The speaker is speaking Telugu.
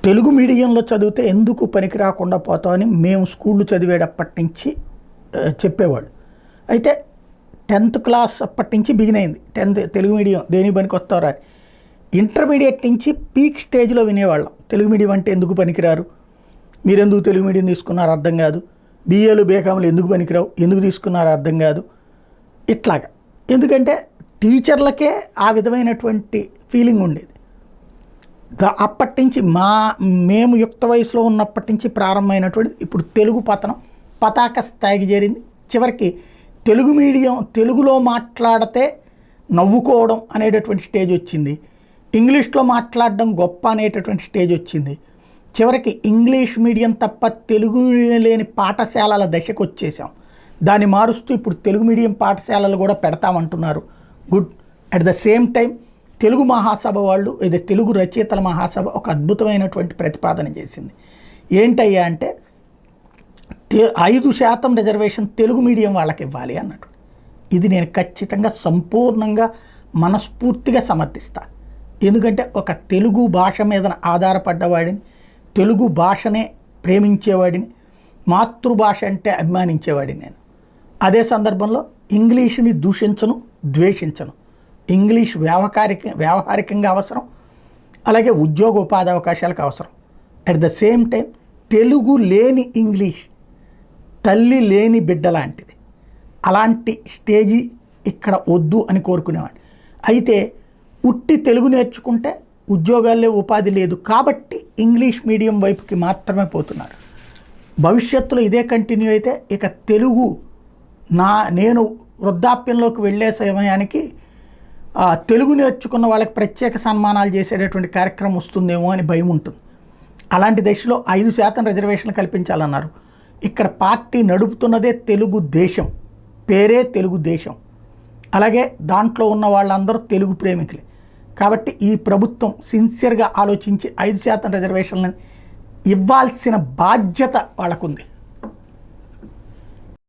తెలుగు మీడియంలో చదివితే ఎందుకు పనికి రాకుండా పోతామని మేము స్కూళ్ళు చదివేటప్పటి నుంచి చెప్పేవాళ్ళు. అయితే 10th క్లాస్ అప్పటి నుంచి బిగిన్ అయింది. 10th తెలుగు మీడియం దేనికి పనికి వస్తారా అని. ఇంటర్మీడియట్ నుంచి పీక్ స్టేజ్లో వినేవాళ్ళం, తెలుగు మీడియం అంటే ఎందుకు పనికిరారు, మీరెందుకు తెలుగు మీడియం తీసుకున్నారో అర్థం కాదు, బీఏలు బీకాములు ఎందుకు పనికిరావు, ఎందుకు తీసుకున్నారో అర్థం కాదు, ఇట్లాగా. ఎందుకంటే టీచర్లకే ఆ విధమైనటువంటి ఫీలింగ్ ఉండేది. అప్పటి నుంచి మేము యుక్త వయసులో ఉన్నప్పటి నుంచి ప్రారంభమైనటువంటిది ఇప్పుడు తెలుగు పతనం పతాక స్థాయికి చేరింది. చివరికి తెలుగు మీడియం తెలుగులో మాట్లాడితే నవ్వుకోవడం అనేటటువంటి స్టేజ్ వచ్చింది, ఇంగ్లీష్లో మాట్లాడడం గొప్ప అనేటటువంటి స్టేజ్ వచ్చింది. చివరికి ఇంగ్లీష్ మీడియం తప్ప తెలుగు లేని పాఠశాలల దశకు వచ్చేసాం. దాన్ని మారుస్తూ ఇప్పుడు తెలుగు మీడియం పాఠశాలలు కూడా పెడతామంటున్నారు. Good. At the same time Telugu Mahasabha వాళ్ళు, ఇది తెలుగు రచయితల మహాసభ ఒక అద్భుతమైనటువంటి ప్రతిపాదన చేసింది. ఏంటయ్యా అంటే 5% రిజర్వేషన్ తెలుగు మీడియం వాళ్ళకి ఇవ్వాలి అన్నట్టు. ఇది నేను ఖచ్చితంగా సంపూర్ణంగా మనస్ఫూర్తిగా సమర్థిస్తాను. ఎందుకంటే ఒక తెలుగు భాష మీద ఆధారపడ్డవాడిని, తెలుగు భాషనే ప్రేమించేవాడిని, మాతృభాష అంటే అభిమానించేవాడిని నేను. అదే సందర్భంలో ఇంగ్లీష్ని దూషించను, ద్వేషించను. ఇంగ్లీష్ వ్యావహారికంగా అవసరం, అలాగే ఉద్యోగ ఉపాధి అవకాశాలకు అవసరం. At the same time Telugu లేని ఇంగ్లీష్ తల్లి లేని బిడ్డ లాంటిది. అలాంటి స్టేజీ ఇక్కడ వద్దు అని కోరుకునేవాడిని. అయితే ఉట్టి తెలుగు నేర్చుకుంటే ఉద్యోగాల్లో ఉపాధి లేదు కాబట్టి ఇంగ్లీష్ మీడియం వైపుకి మాత్రమే పోతున్నారు. భవిష్యత్తులో ఇదే కంటిన్యూ అయితే ఇక తెలుగు నేను వృద్ధాప్యంలోకి వెళ్ళే సమయానికి తెలుగు నేర్చుకున్న వాళ్ళకి ప్రత్యేక సన్మానాలు చేసేటటువంటి కార్యక్రమం వస్తుందేమో అని భయం ఉంటుంది. అలాంటి దశలో 5% రిజర్వేషన్లు కల్పించాలన్నారు. ఇక్కడ పార్టీ నడుపుతున్నదే తెలుగు దేశం, పేరే తెలుగు దేశం. అలాగే దాంట్లో ఉన్న వాళ్ళందరూ తెలుగు ప్రేమికులే. కాబట్టి ఈ ప్రభుత్వం సిన్సియర్గా ఆలోచించి 5% రిజర్వేషన్లను ఇవ్వాల్సిన బాధ్యత వాళ్ళకుంది.